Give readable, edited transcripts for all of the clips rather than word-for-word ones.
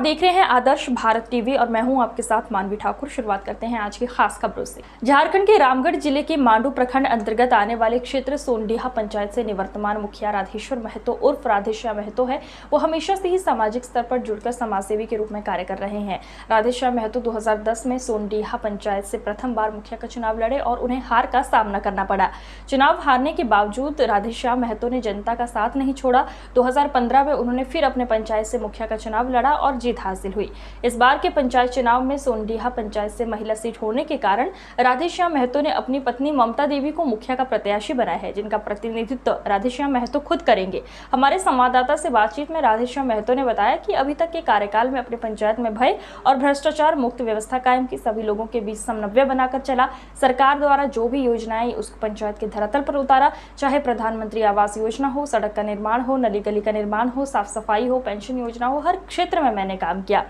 देख रहे हैं आदर्श भारत टीवी और मैं हूं आपके साथ मानवी ठाकुर। शुरुआत करते हैं आज की खास खबरों से। झारखंड के रामगढ़ जिले के मांडू प्रखंड अंतर्गत आने वाले क्षेत्र सोनडीहा पंचायत से निवर्तमान मुखिया राधेश्वर महतो उर्फ राधेश्याम महतो है। वो हमेशा से ही सामाजिक स्तर पर जुड़कर समाजसेवी के रूप में कार्य कर रहे हैं। राधेश्याम महतो 2010 में सोनडीहा पंचायत से प्रथम बार मुखिया का चुनाव लड़े और उन्हें हार का सामना करना पड़ा। चुनाव हारने के बावजूद राधेश्याम महतो ने जनता का साथ नहीं छोड़ा। 2015 में उन्होंने फिर अपने पंचायत से मुखिया का चुनाव लड़ा और जीत हासिल हुई। इस बार के पंचायत चुनाव में सोनडीहा पंचायत से महिला सीट होने के कारण राधेश्याम महतो ने अपनी पत्नी ममता देवी को मुखिया का प्रत्याशी बनाया है, जिनका प्रतिनिधित्व राधेश्याम महतो खुद करेंगे। हमारे संवाददाता से बातचीत में राधेश्याम महतो ने बताया कि अभी तक के कार्यकाल में अपने पंचायत में भय और भ्रष्टाचार मुक्त व्यवस्था कायम की, सभी लोगों के बीच समन्वय बनाकर चला। सरकार द्वारा जो भी योजनाएं उसको पंचायत के धरातल पर उतारा, चाहे प्रधानमंत्री आवास योजना हो, सड़क का निर्माण हो, नली गली का निर्माण हो, साफ सफाई हो, पेंशन योजना हो, हर क्षेत्र में मैंने काम किया।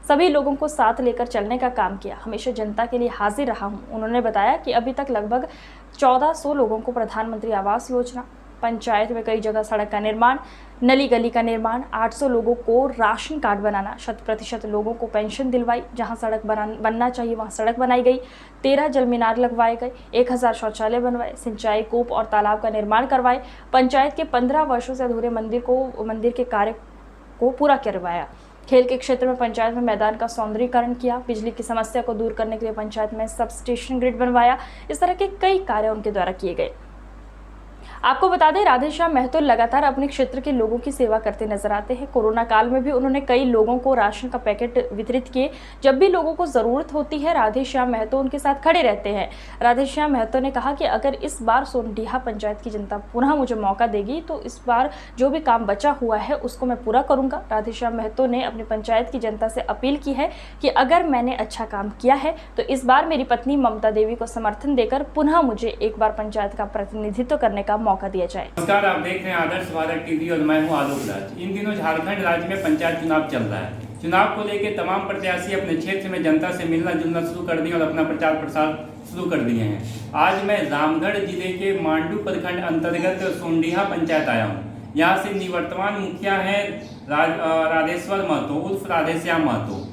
सभी लोगों को साथ लेकर चलने का काम किया। हमेशा जनता के लिए हाजिर रहा हूं। उन्होंने बताया कि अभी तक लगभग 1400 लोगों को प्रधानमंत्री आवास योजना, पंचायत में कई जगह सड़क का निर्माण, नली गली का निर्माण, 800 लोगों को राशन कार्ड बनाना, 100% लोगों को पेंशन दिलवाई, जहां सड़क बनना चाहिए वहां सड़क बनाई गई, 13 जल मीनार लगवाए गए, 1000 शौचालय बनवाए, सिंचाई कूप और तालाब का निर्माण करवाए, पंचायत के 15 वर्षों से अधूरे मंदिर के कार्य को पूरा करवाया। खेल के क्षेत्र में पंचायत में मैदान का सौंदर्यीकरण किया, बिजली की समस्या को दूर करने के लिए पंचायत में सब स्टेशन ग्रिड बनवाया। इस तरह के कई कार्य उनके द्वारा किए गए। आपको बता दें, राधेश्याम महतो लगातार अपने क्षेत्र के लोगों की सेवा करते नजर आते हैं। कोरोना काल में भी उन्होंने कई लोगों को राशन का पैकेट वितरित किए। जब भी लोगों को जरूरत होती है, राधेश्याम महतो उनके साथ खड़े रहते हैं। राधेश्याम महतो ने कहा कि अगर इस बार सोनडीहा पंचायत की जनता पुनः मुझे मौका देगी तो इस बार जो भी काम बचा हुआ है उसको मैं पूरा करूंगा। राधेश्याम महतो ने अपनी पंचायत की जनता से अपील की है कि अगर मैंने अच्छा काम किया है तो इस बार मेरी पत्नी ममता देवी को समर्थन देकर पुनः मुझे एक बार पंचायत का प्रतिनिधित्व करने का मौका दिया जाए। नमस्कार, आप देख रहे हैं आदर्श भारत टीवी और मैं हूं आलोक राज। इन दिनों झारखंड राज्य में पंचायत चुनाव चल रहा है। चुनाव को लेकर तमाम प्रत्याशी अपने क्षेत्र में जनता से मिलना जुलना शुरू कर दिए और अपना प्रचार प्रसार शुरू कर दिए हैं। आज मैं रामगढ़ जिले के मांडू प्रखंड अंतर्गत सोनडीहा पंचायत आया हूँ। यहाँ से निवर्तमान मुखिया है राधेश्वर महतो उर्फ राधेश्याम महतो।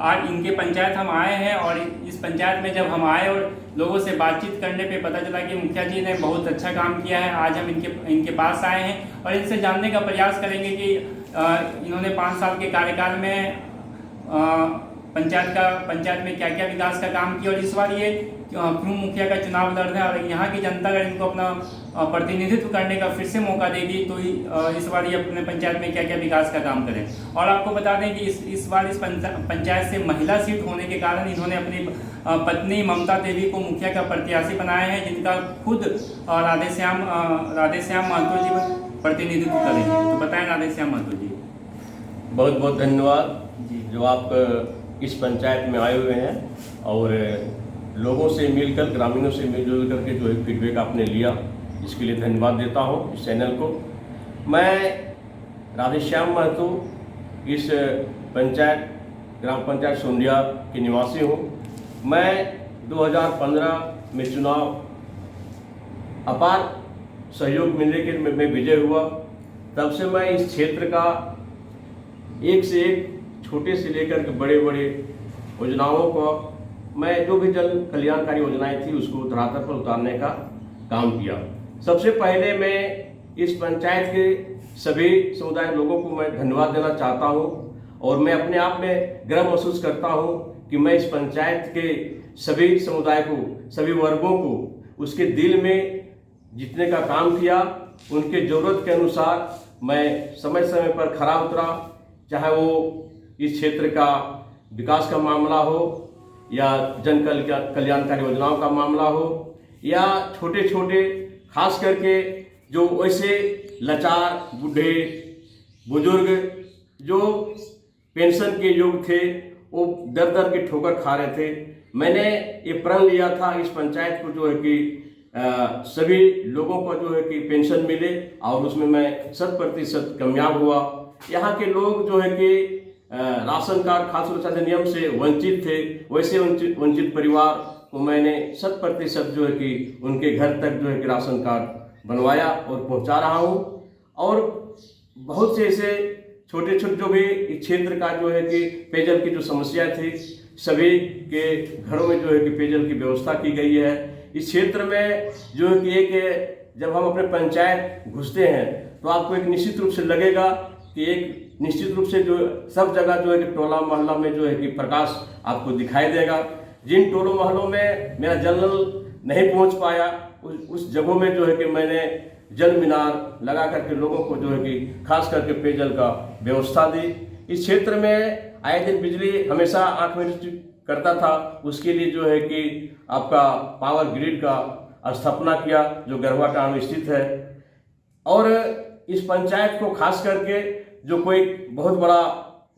आज इनके पंचायत हम आए हैं और इस पंचायत में जब हम आए और लोगों से बातचीत करने पे पता चला कि मुखिया जी ने बहुत अच्छा काम किया है। आज हम इनके पास आए हैं और इनसे जानने का प्रयास करेंगे कि इन्होंने 5 साल के कार्यकाल में पंचायत में क्या क्या विकास का काम किया और इस बार ये क्यों मुखिया का चुनाव लड़ रहे हैं और यहाँ की जनता अगर इनको अपना प्रतिनिधित्व करने का फिर से मौका देगी तो इस बार ये अपने पंचायत में क्या क्या विकास का काम करें। और आपको बता दें कि इस बार इस पंचायत से महिला सीट होने के कारण इन्होंने अपनी पत्नी ममता देवी को मुखिया का प्रत्याशी बनाया है, जिनका खुद राधेश्याम महतो जी प्रतिनिधित्व करेंगे। तो बताएं राधेश्याम महतो जी। बहुत बहुत धन्यवाद जो आप इस पंचायत में आए हुए हैं और लोगों से मिलकर, ग्रामीणों से मिलजुल करके जो है फीडबैक आपने लिया, इसके लिए धन्यवाद देता हूं इस चैनल को। मैं राधेश्याम महतो इस ग्राम पंचायत सोनडीहा के निवासी हूं। मैं 2015 में चुनाव अपार सहयोग मिलने के मैं विजय हुआ। तब से मैं इस क्षेत्र का एक से एक छोटे से लेकर के बड़े बड़े योजनाओं को, मैं जो भी जन कल्याणकारी योजनाएं थी उसको धरातल पर उतारने का काम किया। सबसे पहले मैं इस पंचायत के सभी समुदाय लोगों को मैं धन्यवाद देना चाहता हूं और मैं अपने आप में गर्व महसूस करता हूं कि मैं इस पंचायत के सभी समुदाय को, सभी वर्गों को उसके दिल में जीतने का काम किया। उनके ज़रूरत के अनुसार मैं समय समय पर खरा उतरा, चाहे वो इस क्षेत्र का विकास का मामला हो या जन कल्याणकारी योजनाओं का मामला हो या छोटे छोटे खास करके जो वैसे लाचार बूढ़े बुजुर्ग जो पेंशन के योग्य थे, वो दर दर के ठोकर खा रहे थे। मैंने ये प्रण लिया था इस पंचायत को जो है कि सभी लोगों को जो है कि पेंशन मिले और उसमें मैं 100% कामयाब हुआ। यहाँ के लोग जो है कि राशन कार्ड खाद्य सुरक्षा अधिनियम से वंचित थे, वैसे वंचित परिवार को मैंने 100% जो है कि उनके घर तक जो है कि राशन कार्ड बनवाया और पहुंचा रहा हूं। और बहुत से ऐसे छोटे छोटे जो भी इस क्षेत्र का जो है कि पेयजल की जो समस्या थी, सभी के घरों में जो है कि पेयजल की व्यवस्था की गई है। इस क्षेत्र में जो है कि एक जब हम अपने पंचायत घुसते हैं तो आपको एक निश्चित रूप से लगेगा कि एक निश्चित रूप से जो सब जगह जो है कि टोला मोहल्ला में जो है कि प्रकाश आपको दिखाई देगा। जिन टोलों मोहल्लों में मेरा जल नहीं पहुंच पाया, उस जगहों में जो है कि मैंने जल मीनार लगा करके लोगों को जो है कि खास करके पेयजल का व्यवस्था दी। इस क्षेत्र में आए दिन बिजली हमेशा आंख में करता था, उसके लिए जो है कि आपका पावर ग्रिड का स्थापना किया जो गरवा टांड में स्थित है। और इस पंचायत को खास करके जो कोई बहुत बड़ा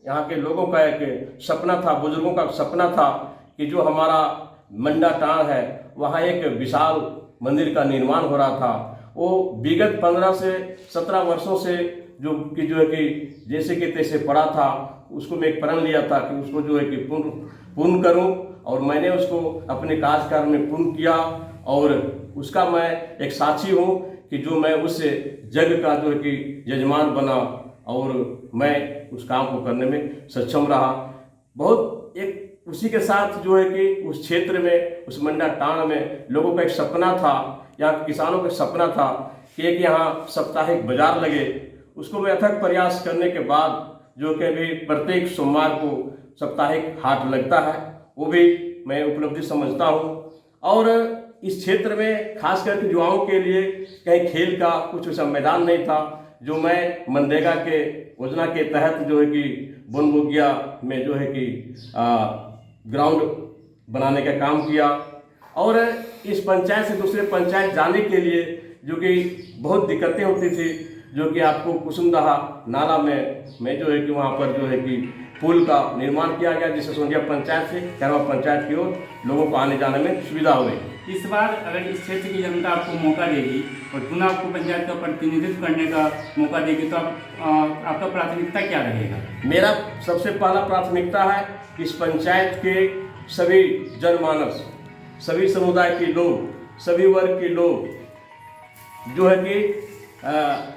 यहाँ के लोगों का एक सपना था, बुजुर्गों का सपना था कि जो हमारा मंडा टांड है वहाँ एक विशाल मंदिर का निर्माण हो रहा था। वो विगत 15 से 17 वर्षों से जो है कि जैसे कि तैसे पड़ा था, उसको मैं एक प्रण लिया था कि उसको जो है कि पूर्ण करूं, और मैंने उसको अपने कार्यकाल में पूर्ण किया। और उसका मैं एक साक्षी हूं कि जो मैं उस जग का जो है कि यजमान बना और मैं उस काम को करने में सक्षम रहा। बहुत एक उसी के साथ जो है कि उस क्षेत्र में, उस मंडा टांड में लोगों का एक सपना था, यहाँ के किसानों का सपना था कि एक यहाँ साप्ताहिक बाजार लगे। उसको मैं अथक प्रयास करने के बाद जो कि अभी प्रत्येक सोमवार को साप्ताहिक हाट लगता है, वो भी मैं उपलब्धि समझता हूँ। और इस क्षेत्र में खास करके युवाओं के लिए कहीं खेल का कुछ ऐसा मैदान नहीं था, जो मैं मनरेगा के योजना के तहत जो है कि बनबोगिया में जो है कि ग्राउंड बनाने का काम किया। और इस पंचायत से दूसरे पंचायत जाने के लिए जो कि बहुत दिक्कतें होती थी, जो कि आपको कुसुमदहा नाला में जो है कि वहाँ पर जो है कि पुल का निर्माण किया गया, जिससे सोंडिया पंचायत से कैरवा पंचायत की ओर लोगों को आने जाने में सुविधा हो गई। इस बार अगर इस क्षेत्र की जनता आपको मौका देगी और पुनः आपको पंचायत का प्रतिनिधित्व करने का मौका देगी तो आपका प्राथमिकता क्या रहेगा? मेरा सबसे पहला प्राथमिकता है इस पंचायत के सभी जनमानस, सभी समुदाय के लोग, सभी वर्ग के लोग जो है कि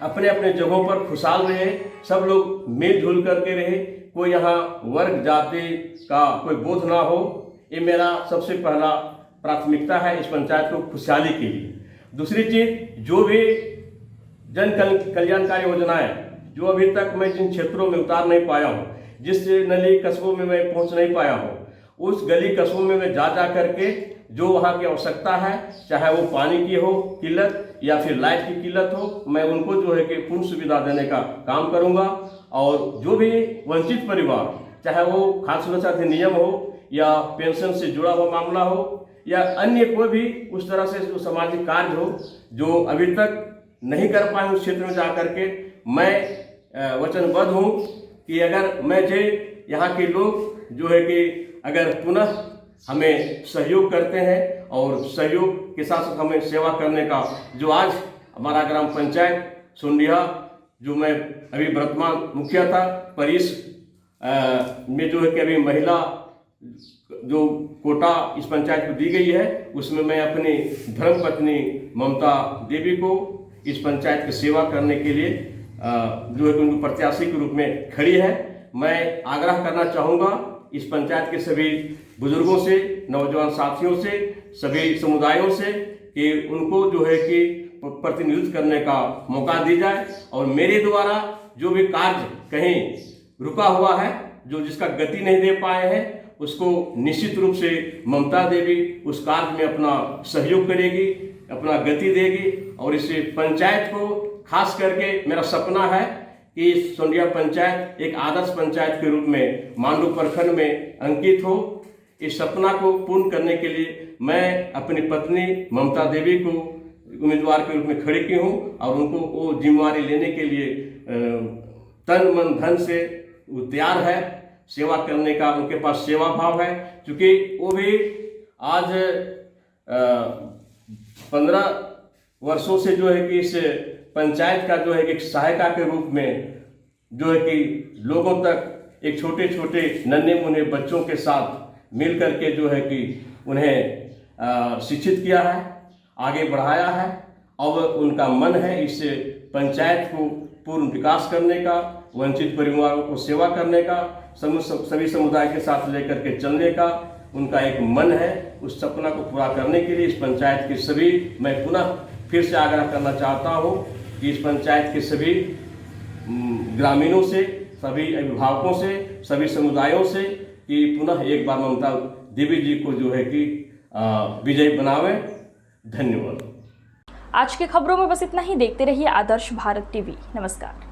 अपने अपने जगहों पर खुशहाल रहे, सब लोग मिलजुल करके रहे, कोई यहाँ वर्ग जाति का कोई बोध ना हो। ये मेरा सबसे पहला प्राथमिकता है इस पंचायत को खुशहाली के लिए। दूसरी चीज, जो भी जन कल्याणकारी योजनाएं जो अभी तक मैं जिन क्षेत्रों में उतार नहीं पाया हूँ, जिस नली कस्बों में मैं पहुँच नहीं पाया हूँ, उस गली कस्बों में मैं जा करके जो वहाँ की आवश्यकता है, चाहे वो पानी की हो किल्लत या फिर लाइट की किल्लत हो, मैं उनको जो है कि पूर्ण सुविधा देने का काम करूँगा। और जो भी वंचित परिवार, चाहे वो खाद्य सुरक्षा अधिनियम हो या पेंशन से जुड़ा हुआ मामला हो या अन्य कोई भी उस तरह से जो सामाजिक कार्य हो जो अभी तक नहीं कर पाए, उस क्षेत्र में जा करके मैं वचनबद्ध हूँ कि अगर मैं जे यहाँ के लोग जो है कि अगर पुनः हमें सहयोग करते हैं और सहयोग के साथ साथ हमें सेवा करने का, जो आज हमारा ग्राम पंचायत सोंडिहा जो मैं अभी वर्तमान मुखिया था, पर इस में जो है कि अभी महिला जो कोटा इस पंचायत को दी गई है, उसमें मैं अपनी धर्मपत्नी ममता देवी को इस पंचायत की सेवा करने के लिए जो है कि उनको प्रत्याशी के रूप में खड़ी है। मैं आग्रह करना चाहूँगा इस पंचायत के सभी बुजुर्गों से, नौजवान साथियों से, सभी समुदायों से कि उनको जो है कि प्रतिनिधित्व करने का मौका दी जाए और मेरे द्वारा जो भी कार्य कहीं रुका हुआ है, जो जिसका गति नहीं दे पाए हैं, उसको निश्चित रूप से ममता देवी उस कार्य में अपना सहयोग करेगी, अपना गति देगी। और इस पंचायत को खास करके मेरा सपना है कि सोंडिहा पंचायत एक आदर्श पंचायत के रूप में मांडू प्रखंड में अंकित हो। इस सपना को पूर्ण करने के लिए मैं अपनी पत्नी ममता देवी को उम्मीदवार के रूप में खड़ी की हूँ और उनको वो जिम्मेवारी लेने के लिए तन मन धन से वो तैयार है, सेवा करने का उनके पास सेवा भाव है। क्योंकि वो भी आज 15 वर्षों से जो है कि इस पंचायत का जो है कि एक सहायिका के रूप में जो है कि लोगों तक एक छोटे छोटे नन्हे मुन्ने बच्चों के साथ मिल करके जो है कि उन्हें शिक्षित किया है, आगे बढ़ाया है। अब उनका मन है इस पंचायत को पूर्ण विकास करने का, वंचित परिवारों को सेवा करने का, सभी समुदाय के साथ लेकर के चलने का उनका एक मन है। उस सपना को पूरा करने के लिए इस पंचायत के सभी, मैं पुनः फिर से आग्रह करना चाहता हूँ कि इस पंचायत के सभी ग्रामीणों से, सभी अभिभावकों से, सभी समुदायों से कि पुनः एक बार ममता देवी जी को जो है कि विजयी बनावे। धन्यवाद। आज की खबरों में बस इतना ही। देखते रहिए आदर्श भारत टीवी। नमस्कार।